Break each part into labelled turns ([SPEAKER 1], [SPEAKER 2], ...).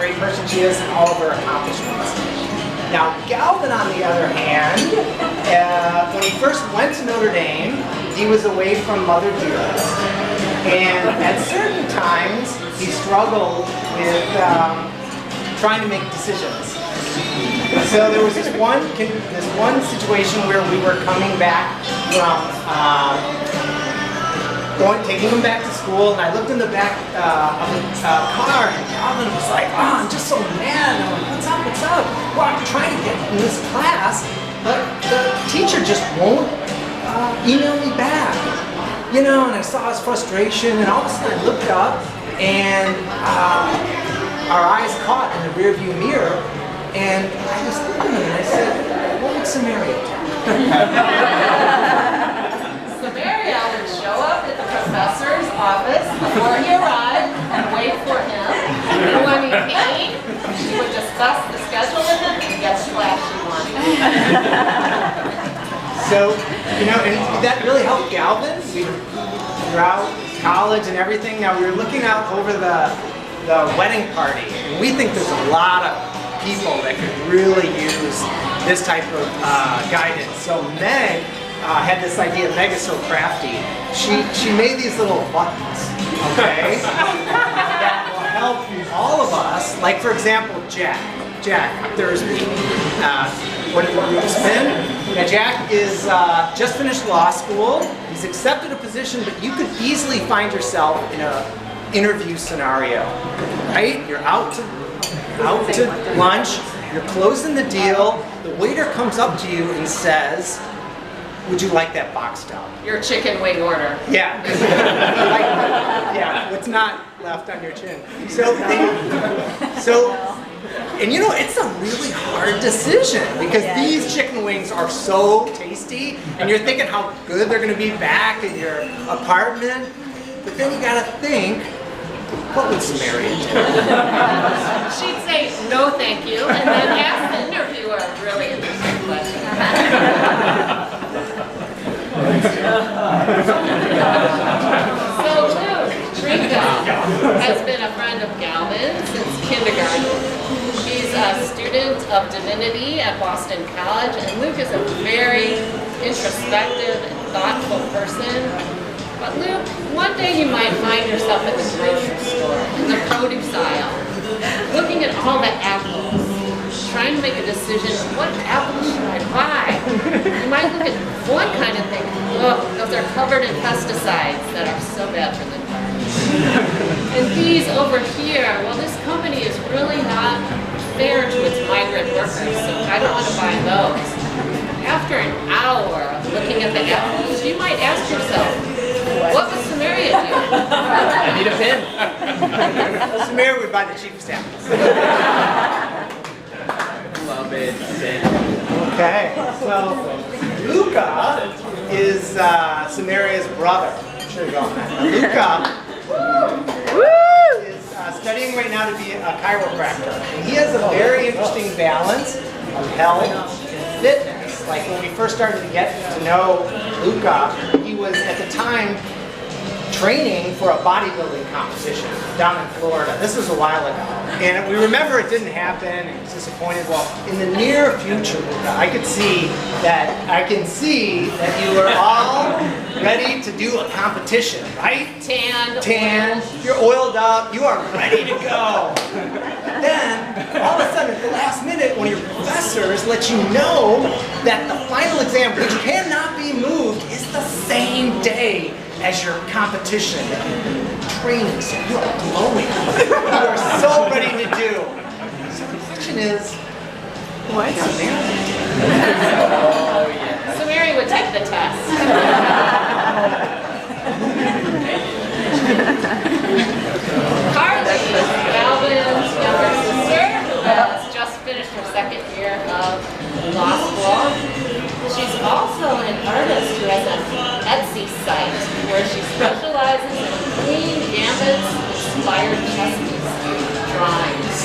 [SPEAKER 1] great person she is and all of her accomplishments. Now, Galvin, on the other hand, when he first went to Notre Dame, he was away from Mother Dearest. And at certain times, he struggled with trying to make decisions. So there was this one situation where we were coming back from taking him back to school, and I looked in the back of the car, and Calvin was like, "Oh, I'm just so mad." And I'm like, "What's up? What's up?" "Well, I'm trying to get in this class, but the teacher just won't email me back." You know, and I saw his frustration, and all of a sudden I looked up, and our eyes caught in the rearview mirror, and I just looked at him and I said, "What would Samaria do?"
[SPEAKER 2] Samaria would show up at the professor's office before he arrived and wait for him. And when he came, she would discuss the schedule with him and guess what she wanted.
[SPEAKER 1] So, you know, and that really helped Galvin throughout college and everything. Now, we were looking out over the wedding party, and we think there's a lot of people that could really use this type of guidance. So Meg had this idea. Meg is so crafty. She made these little buttons, okay, that will help all of us. Like, for example, Jack Thursby. What did you spin? Now, Jack is just finished law school. He's accepted a position, but you could easily find yourself in an interview scenario, right? You're out to lunch. You're closing the deal. The waiter comes up to you and says, "Would you like that boxed up?"
[SPEAKER 2] Your chicken wing order.
[SPEAKER 1] Yeah. Yeah, what's not left on your chin. And you know, it's a really hard decision because these chicken wings are so tasty, and you're thinking how good they're going to be back in your apartment. But then you got to think, what would Samaria do?
[SPEAKER 2] She'd say, "No, thank you," and then ask the interviewer a really interesting question. So Luke Ringo has been a friend of Galvin since kindergarten. He's a student of divinity at Boston College, and Luke is a very introspective and thoughtful person. But Luke, one day you might find yourself at the grocery store, in the produce aisle, looking at all the apples, trying to make a decision, what apple should I buy? You might look at one kind and think, oh, those are covered in pesticides that are so bad for the environment. And these over here, well, this company is really not fair to its migrant workers, so I don't want to buy those. After an hour of looking at the apples, you might ask yourself, what would Samaria do?
[SPEAKER 3] I need a pin.
[SPEAKER 1] Samaria would buy the cheapest apples.
[SPEAKER 3] Love it.
[SPEAKER 1] Okay, so Luca is Samaria's brother. I'm sure you're on that. Luca is studying right now to be a chiropractor. And he has a very interesting balance of health and fitness. Like when we first started to get to know Luca, he was at the time training for a bodybuilding competition down in Florida. This was a while ago. And we remember it didn't happen and he was disappointed. Well, in the near future, Luca, I can see that you are all ready to do a competition, right?
[SPEAKER 2] Tan,
[SPEAKER 1] you're oiled up, you are ready to go. Then, all of a sudden, at the last minute, one of your professors lets you know that the final exam, which cannot be moved, is the same day as your competition. Training, so you are glowing. You are so ready to do. So the question is, what?
[SPEAKER 2] So Mary would take the test. Carly, Galvin's younger sister, who has just finished her second year of law school. She's also an artist who has an Etsy site where she specializes in clean gambits, inspired chess piece drawings.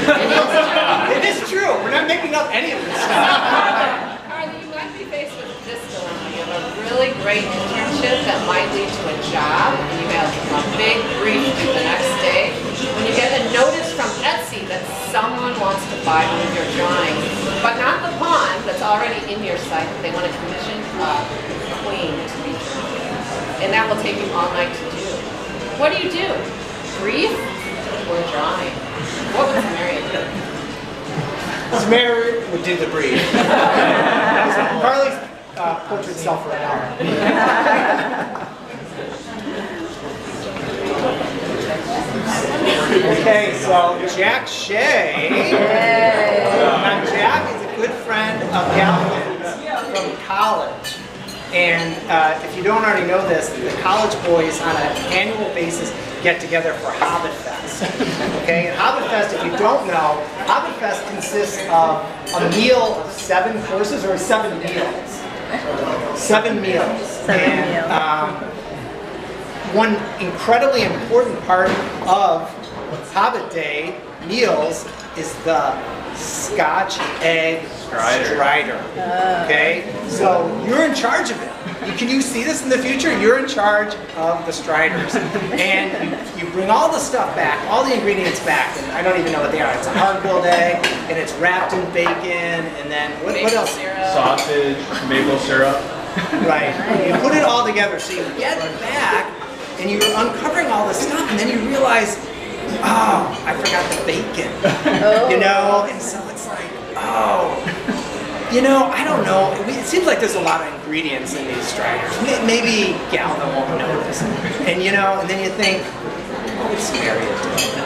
[SPEAKER 1] It is true. We're not making up any of this stuff.
[SPEAKER 2] Carly, you might be faced with this dilemma. You have a really great internship that might lead to a job, and you have a big brief due the next day. When you get a notice from supply one of your drawings, but not the pawn that's already in your site. They want to commission a queen to be drawn. And that will take you all night to do. What do? Brief or drawing? What would Samaria do?
[SPEAKER 1] Samaria would do the brief. Carly's portrait self right now. Okay, so Jack Shea. Now Jack is a good friend of Galvin's from college. And if you don't already know this, the college boys on an annual basis get together for Hobbit Fest. Okay, and Hobbit Fest, if you don't know, Hobbit Fest consists of a meal of 7 courses or 7 meals. 7 meals. One incredibly important part of Hobbit Day meals is the Scotch egg strider. Okay, so you're in charge of it. Can you see this in the future? You're in charge of the striders, and you bring all the stuff back, all the ingredients back, and I don't even know what they are. It's a hard-boiled egg, and it's wrapped in bacon, and then what else?
[SPEAKER 2] Syrup.
[SPEAKER 4] Sausage, maple syrup.
[SPEAKER 1] Right. You put it all together, so you get it back, and you're uncovering all this stuff, and then you realize, oh, I forgot the bacon. You know, and so it's like, oh, you know, I don't know. It seems like there's a lot of ingredients in these striders. Maybe Galvin won't notice. And you know, and then you think, what would Samaria do?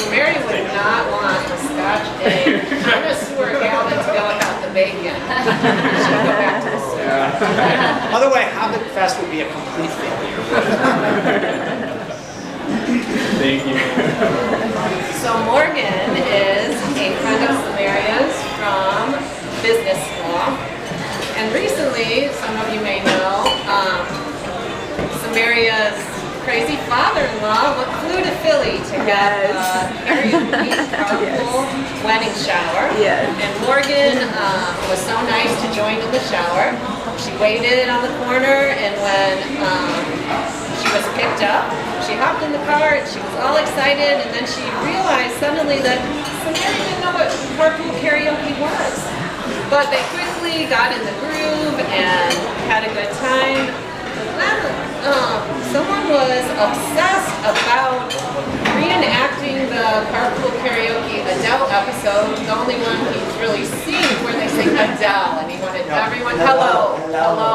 [SPEAKER 2] Mary would not want the Scotch egg connoisseur Galvin to go without the bacon. She would go back to the syrup.
[SPEAKER 1] Otherwise, Hobbit Fest would be a complete failure.
[SPEAKER 4] Thank you.
[SPEAKER 2] So Morgan is a friend of Samaria's from business school. And recently, some of you may know, Samaria's crazy father-in-law flew to Philly to get Harry and Pete carpool wedding shower.
[SPEAKER 5] Yes.
[SPEAKER 2] And Morgan was so nice to join in the shower. She waited on the corner, and when she was picked up, she hopped in the car and she was all excited, and then she realized suddenly that Samaria didn't know what carpool karaoke was. But they quickly got in the groove and had a good time. Then someone was obsessed about reenacting the carpool karaoke Adele episode, the only one he's really seen where they sing Adele, and he wanted everyone, hello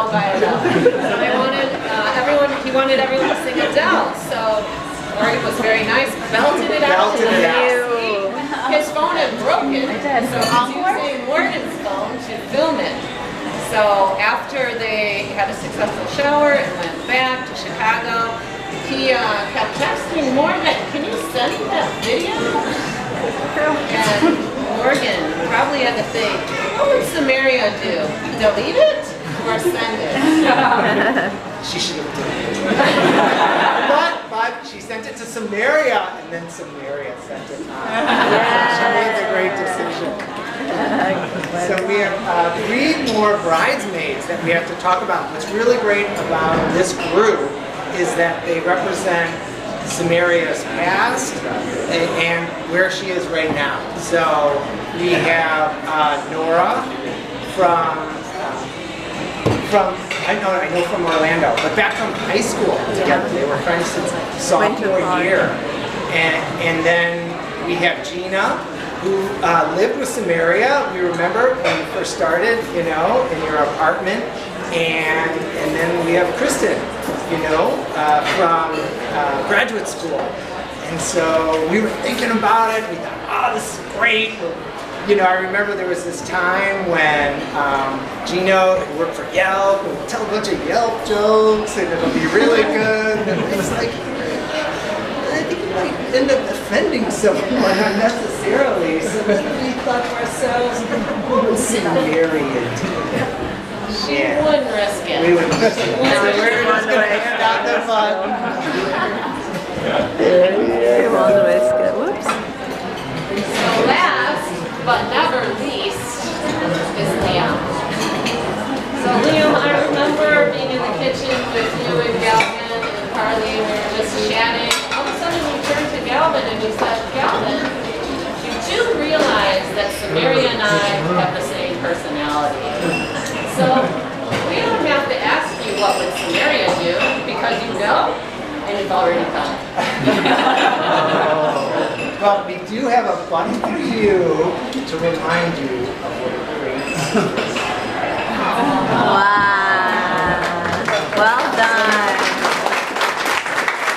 [SPEAKER 2] by Adele. So they wanted he wanted everyone to sing Adele. So Morgan was very nice, belted it out. His phone had broken, so he's using Morgan's phone to film it. So after they had a successful shower and went back to Chicago, he kept texting Morgan, can you send me that video? And Morgan probably had to think, what would Samaria do? Delete it or send it?
[SPEAKER 1] She should have done it. But she sent it to Samaria, and then Samaria sent it on. She made the great decision. So we have 3 more bridesmaids that we have to talk about. What's really great about this group is that they represent Samaria's past and where she is right now. So we have Nora I know from Orlando, but back from high school together. They were friends since sophomore year. And then we have Gina, who lived with Samaria. We remember when you first started, you know, in your apartment. And then we have Kristen, you know, from graduate school. And so we were thinking about it. We thought, oh, this is great. You know, I remember there was this time when Gino worked for Yelp, and we'll tell a bunch of Yelp jokes, and it'll be really good. And it's like, I think we might end up offending someone unnecessarily. So we thought to ourselves, what would Samaria do?
[SPEAKER 2] She wouldn't risk it.
[SPEAKER 1] We wouldn't risk it. So we're just going to hand out the fun.
[SPEAKER 5] She won't risk it. Whoops.
[SPEAKER 2] So last, but never least, is Liam. So Liam, I remember being in the kitchen with you and Galvin and Carly, and we were just chatting. All of a sudden we turned to Galvin and we said, Galvin, you do realize Samaria and I have the same personality. So we don't have to ask you what would Samaria do because you know and you've already done it.
[SPEAKER 1] Well, we do have a button for you to remind you of what it brings.